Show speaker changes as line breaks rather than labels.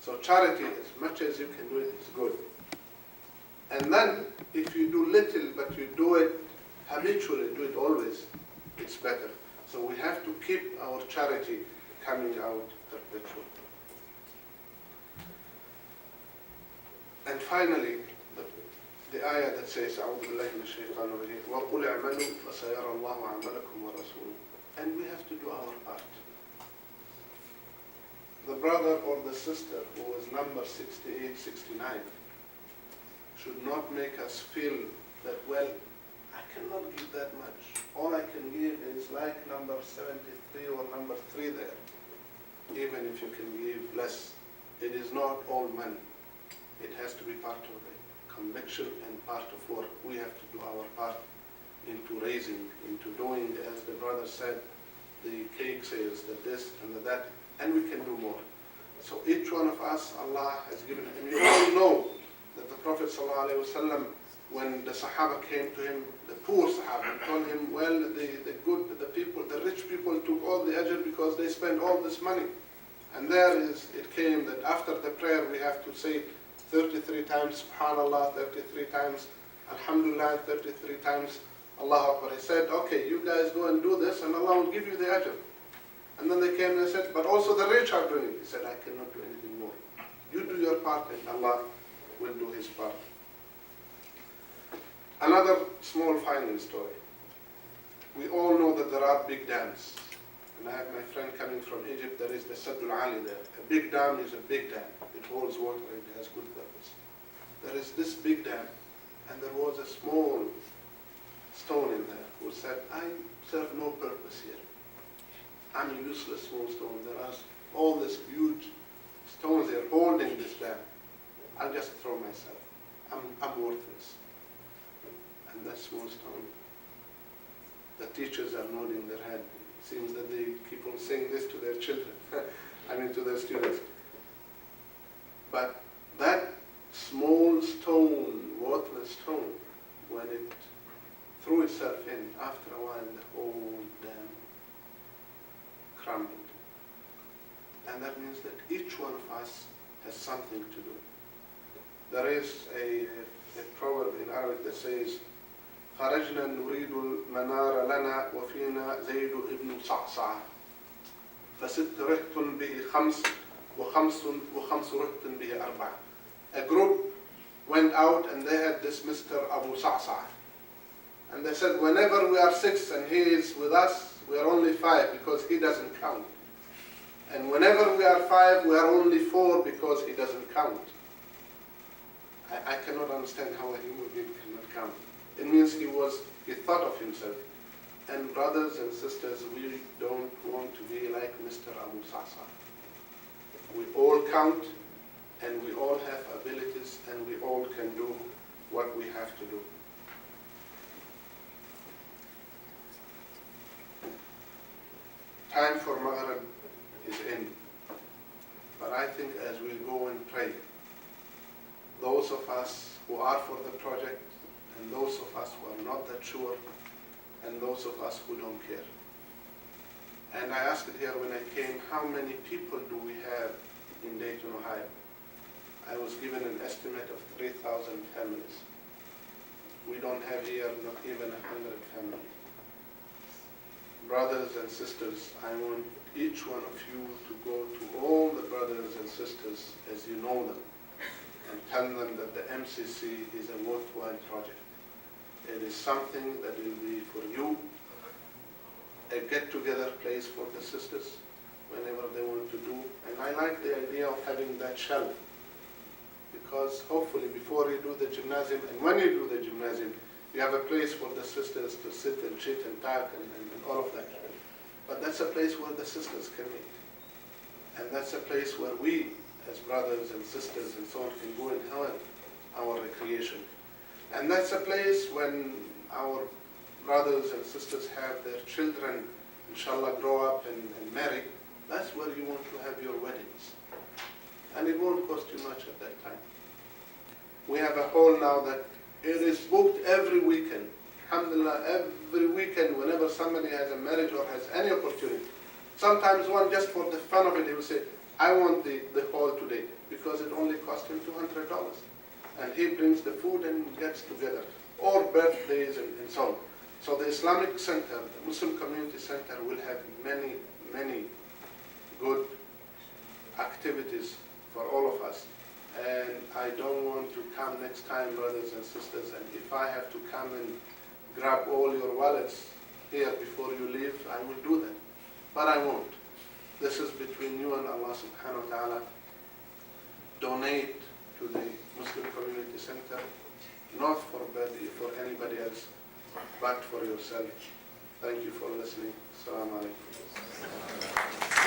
So charity, as much as you can do it, is good. And then, if you do little, but you do it habitually, do it always, it's better. So we have to keep our charity coming out perpetually. And finally, the ayah that says, أعوذ بالله من الشيطان الرجيم وقل اعملوا فسيرى الله عملكم ورسوله. And we have to do our part. The brother or the sister who is number 68, 69 should not make us feel that, well, I cannot give that much. All I can give is like number 73 or number 3 there. Even if you can give less, it is not all money. It has to be part of the conviction and part of work. We have to do our part into raising, into doing, as the brother said, the cake sales, the this and the that, and we can do more. So each one of us, Allah has given him. You all know that the Prophet ﷺ, when the Sahaba came to him, the poor Sahaba, told him, well, the people, the rich people took all the ajr because they spent all this money. And it came that after the prayer we have to say 33 times Subhanallah, 33 times Alhamdulillah, 33 times Allahu Akbar. He said, okay, you guys go and do this and Allah will give you the ajr. And then they came and said, but also the rich are doing it. He said, I cannot do anything more. You do your part and Allah will do his part. Another small final story. We all know that there are big dams. And I have my friend coming from Egypt, there is the Saddul Ali there. A big dam is a big dam. It holds water and it has good purpose. There is this big dam, and there was a small stone in there who said, I serve no purpose here. I'm a useless small stone. There are all these huge stones there holding this dam. I'll just throw myself. I'm worthless. And that small stone, the teachers are nodding their head. It seems that they keep on saying this to their children, to their students. But that small stone, worthless stone, when it threw itself in, after a while the whole dam crumbled. And that means that each one of us has something to do. There is a proverb in Arabic that says, خرجنا نريد المنار لنا وفينا زيد ابن صعصع فست رهط به خمس وخمس رهط به أربع. A group went out and they had this Mr. Abu Sa'sa'. And they said, whenever we are 6 and he is with us, we are only 5 because he doesn't count. And whenever we are 5, we are only 4 because he doesn't count. I cannot understand how a human being cannot count. It means he thought of himself. And brothers and sisters, we don't want to be like Mr. Abu Sa'sa'. We all count, and we all have abilities, and we all can do what we have to do. Time for Maghrib is in. But I think as we go and pray, those of us who are for the project, and those of us who are not that sure, and those of us who don't care. And I asked it here when I came, how many people do we have in Dayton, Ohio? I was given an estimate of 3,000 families. We don't have here not even 100 families. Brothers and sisters, I want each one of you to go to all the brothers and sisters as you know them and tell them that the MCC is a worthwhile project. It is something that will be for you, a get-together place for the sisters whenever they want to do. And I like the idea of having that shelf, because hopefully before you do the gymnasium and when you do the gymnasium, you have a place for the sisters to sit and chit and talk and all of that. But that's a place where the sisters can meet. And that's a place where we, as brothers and sisters and so on, can go and have our recreation. And that's a place when our brothers and sisters have their children, inshallah, grow up and marry. That's where you want to have your weddings. And it won't cost you much at that time. We have a hall now that it is booked every weekend. Alhamdulillah, every weekend, whenever somebody has a marriage or has any opportunity. Sometimes one, just for the fun of it, he will say, I want the hall today because it only cost him $200. And he brings the food and gets together, or birthdays and so on. So the Islamic Center, the Muslim Community Center, will have many, many good activities for all of us. And I don't want to come next time, brothers and sisters, and if I have to come and grab all your wallets here before you leave, I will do that. But I won't. This is between you and Allah subhanahu wa ta'ala. Donate to the Muslim Community Center, not for anybody else, but for yourself. Thank you for listening. Assalamu alaikum.